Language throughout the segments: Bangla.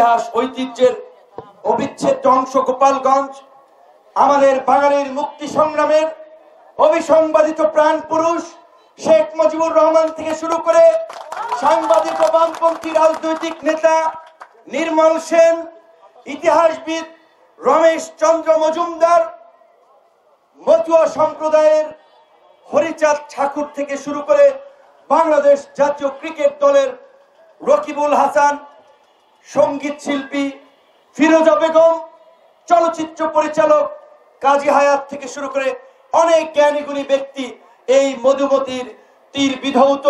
ইতিহাস ঐতিহ্যের অবিচ্ছেদ্য অংশ গোপালগঞ্জ আমাদের বাঙালির মুক্তি সংগ্রামের অবিসংবাদিত প্রাণ পুরুষ শেখ মুজিবুর রহমান থেকে শুরু করে সাংবাদিক ও বামপন্থী রাজনৈতিক নেতা নির্মল সেন, ইতিহাসবিদ রমেশ চন্দ্র মজুমদার, মতুয়া সম্প্রদায়ের হরিচাঁদ ঠাকুর থেকে শুরু করে বাংলাদেশ জাতীয় ক্রিকেট দলের রকিবুল হাসান, সঙ্গীত শিল্পী ফিরোজা বেগম, চলচ্চিত্র পরিচালক কাজী হায়াত থেকে শুরু করে অনেক জ্ঞানীগুণী ব্যক্তি এই মধুমতির তীর বিধৌত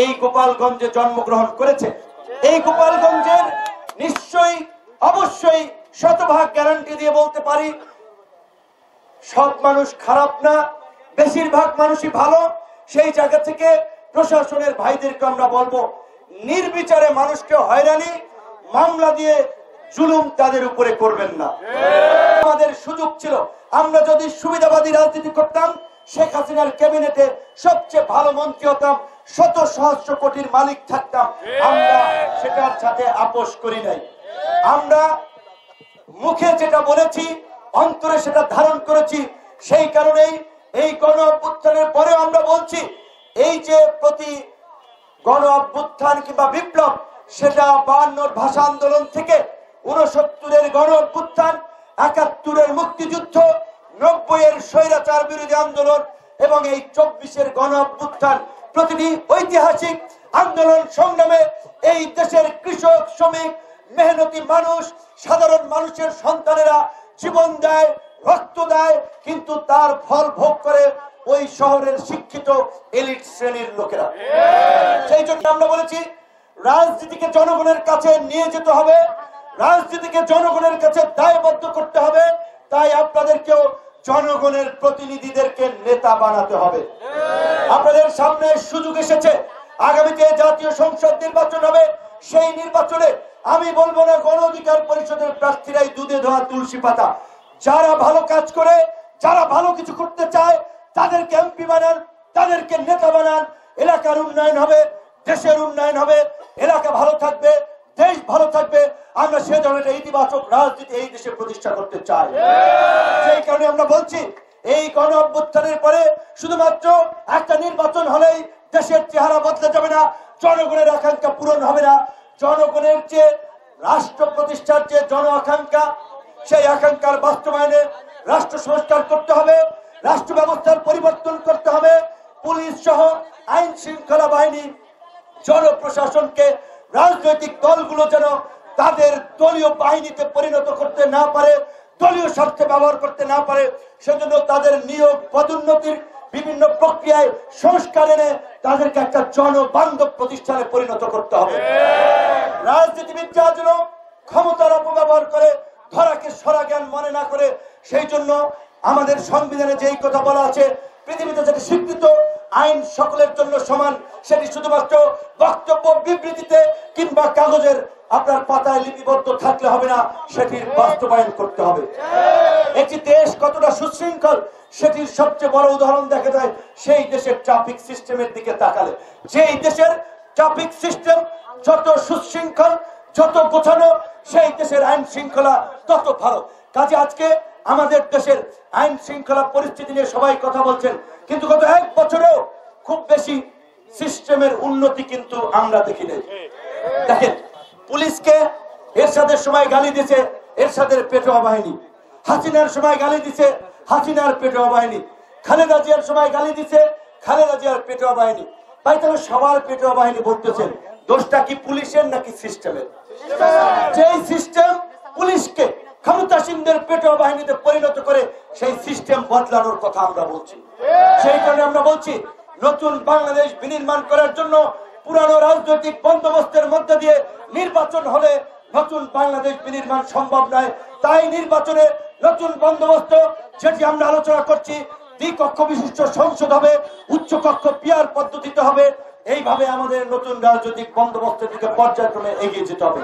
এই গোপালগঞ্জে জন্মগ্রহণ করেছে। এই গোপালগঞ্জের নিশ্চয়ই অবশ্যই শতভাগ গ্যারান্টি দিয়ে বলতে পারি সব মানুষ খারাপ না, বেশিরভাগ মানুষই ভালো। সেই জায়গা থেকে প্রশাসনের ভাইদেরকে আমরা বলবো নির্বিচারে মানুষকে হয়রানি মামলা দিয়ে জুলুম তাদের উপরে করবেন না। আমাদের সুযোগ ছিল, আমরা যদি সুবিধাবাদী রাজনীতি করতাম শেখ হাসিনার ক্যাবিনেটে সবচেয়ে ভালো মন্ত্রী হতাম, শত সহস্র কোটির মালিক থাকতাম। আমরা সেটার সাথে আপোষ করি নাই। আমরা মুখে যেটা বলেছি অন্তরে সেটা ধারণ করেছি। সেই কারণেই এই গণ অভ্যুত্থানের পরে আমরা বলছি এই যে প্রতি গণ অভ্যুত্থান কিংবা বিপ্লব সেটা 52 ভাষা আন্দোলন থেকে 69 গণ অভ্যুত্থান, 71 মুক্তিযুদ্ধ, 90 স্বৈরাচার বিরোধী আন্দোলন এবং এই 24 গণ অভ্যুত্থান প্রতিটি ঐতিহাসিক আন্দোলন সংগ্রামে এই দেশের কৃষক, শ্রমিক, মেহনতি মানুষ, সাধারণ মানুষের সন্তানেরা জীবন দেয়, রক্ত দেয়, কিন্তু তার ফল ভোগ করে ওই শহরের শিক্ষিত এলিট শ্রেণীর লোকেরা। সেই জন্য আমরা বলেছি রাজনীতিকে জনগণের কাছে নিয়ে যেতে হবে, রাজনীতিকে জনগণের কাছে দায়বদ্ধ করতে হবে। তাই আপনাদেরকেও জনগণের প্রতিনিধিদেরকে নেতা বানাতে হবে। আপনাদের সামনে সুযোগ এসেছে, আগামীতে জাতীয় সংসদ নির্বাচন হবে। সেই নির্বাচনে আমি বলবো না গণ অধিকার পরিষদের প্রার্থীরাই দুধে ধোয়া তুলসী পাতা। যারা ভালো কাজ করে, যারা ভালো কিছু করতে চায় তাদেরকে এমপি বানান, তাদেরকে নেতা বানান। এলাকার উন্নয়ন হবে, দেশের উন্নয়ন হবে, এলাকা ভালো থাকবে, দেশ ভালো থাকবে। আমরা সে ধরনের ইতিবাচক রাজনীতি এই দেশে প্রতিষ্ঠা করতে চাই। সেই কারণে আমরা বলছি এই গণ অভ্যুত্থানের পরে শুধুমাত্র একটা নির্বাচন হলেই দেশের চেহারা বদলে যাবে না, জনগণের আকাঙ্ক্ষা পূরণ হবে না। জনগণের যে রাষ্ট্র প্রতিষ্ঠার যে জন আকাঙ্ক্ষা, সেই আকাঙ্ক্ষার বাস্তবায়নে রাষ্ট্র সংস্কার করতে হবে, রাষ্ট্র ব্যবস্থার পরিবর্তন করতে হবে। পুলিশ সহ আইন শৃঙ্খলা বাহিনী, জনপ্রশাসনকে রাজনৈতিক দলগুলো যেন তাদের দলীয় বাহিনীতে পরিণত করতে না পারে, দলীয় স্বার্থে ব্যবহার করতে না পারে, সেজন্য তাদের নিয়োগ পদোন্নতির বিভিন্ন প্রক্রিয়ায় সংস্কার এনে তাদেরকে একটা জনবান্ধব প্রতিষ্ঠানে পরিণত করতে হবে। রাজনীতিবিদরা যেন ক্ষমতার অপব্যবহার করে, ধরাকে সরা জ্ঞান মনে না করে। সেই জন্য আমাদের সংবিধানে যেই কথা বলা আছে, পৃথিবীতে যেটি স্বীকৃত আইন সকলের জন্য সমান, সেটি শুধুমাত্র বক্তব্য বিবৃতিতে কিংবা কাগজের আপনার পাতায় লিপিবদ্ধ থাকলে হবে না, সেটির বাস্তবায়ন করতে হবে। একটি দেশ কতটা সুশৃঙ্খল সেটির সবচেয়ে বড় উদাহরণ দেখা যায় সেই দেশের ট্রাফিক সিস্টেমের দিকে তাকালে। যেই দেশের ট্রাফিক সিস্টেম যত সুশৃঙ্খল, যত গোছানো, সেই দেশের আইন শৃঙ্খলা তত ভালো। কাজে আজকে আমাদের দেশের আইন শৃঙ্খলা পরিস্থিতি নিয়ে সবাই কথা বলছেন, কিন্তু গত 1 বছরেও খুব বেশি সিস্টেমের উন্নতি কিন্তু আমরা দেখি নাই। দেখেন, পুলিশকে এরশাদের সময় গালি দিয়েছে এরশাদের পেটোয়া বাহিনী, হাসিনার সময় গালি দিছে হাসিনার পেটোয়া বাহিনী, খালেদা জিয়ার সময় গালি দিছে খালেদা জিয়ার পেটোয়া বাহিনী। তাই তারা সবার পেটোয়া বাহিনী বলতেছেন। দোষটা কি পুলিশের নাকি সিস্টেমের? যেই সিস্টেম পুলিশকে ক্ষমতাসীনদের পেটোয়া বাহিনীতে পরিণত করে, সেই সিস্টেম বদলানোর কথা আমরা বলছি। সেই কারণে আমরা বলছি নতুন বাংলাদেশ বিনির্মাণ করার জন্য পুরানো রাজনৈতিক বন্দোবস্তের মধ্যে দিয়ে নির্বাচন হলে নতুন বাংলাদেশ বিনির্মাণ সম্ভব নয়। তাই নির্বাচনে নতুন বন্দোবস্ত যেটি আমরা আলোচনা করছি, দ্বিকক্ষ বিশিষ্ট সংসদ হবে, উচ্চকক্ষ পিয়ার পদ্ধতিতে হবে। এইভাবে আমাদের নতুন রাজনৈতিক বন্দোবস্তের দিকে পর্যায়ক্রমে এগিয়ে যেতে হবে।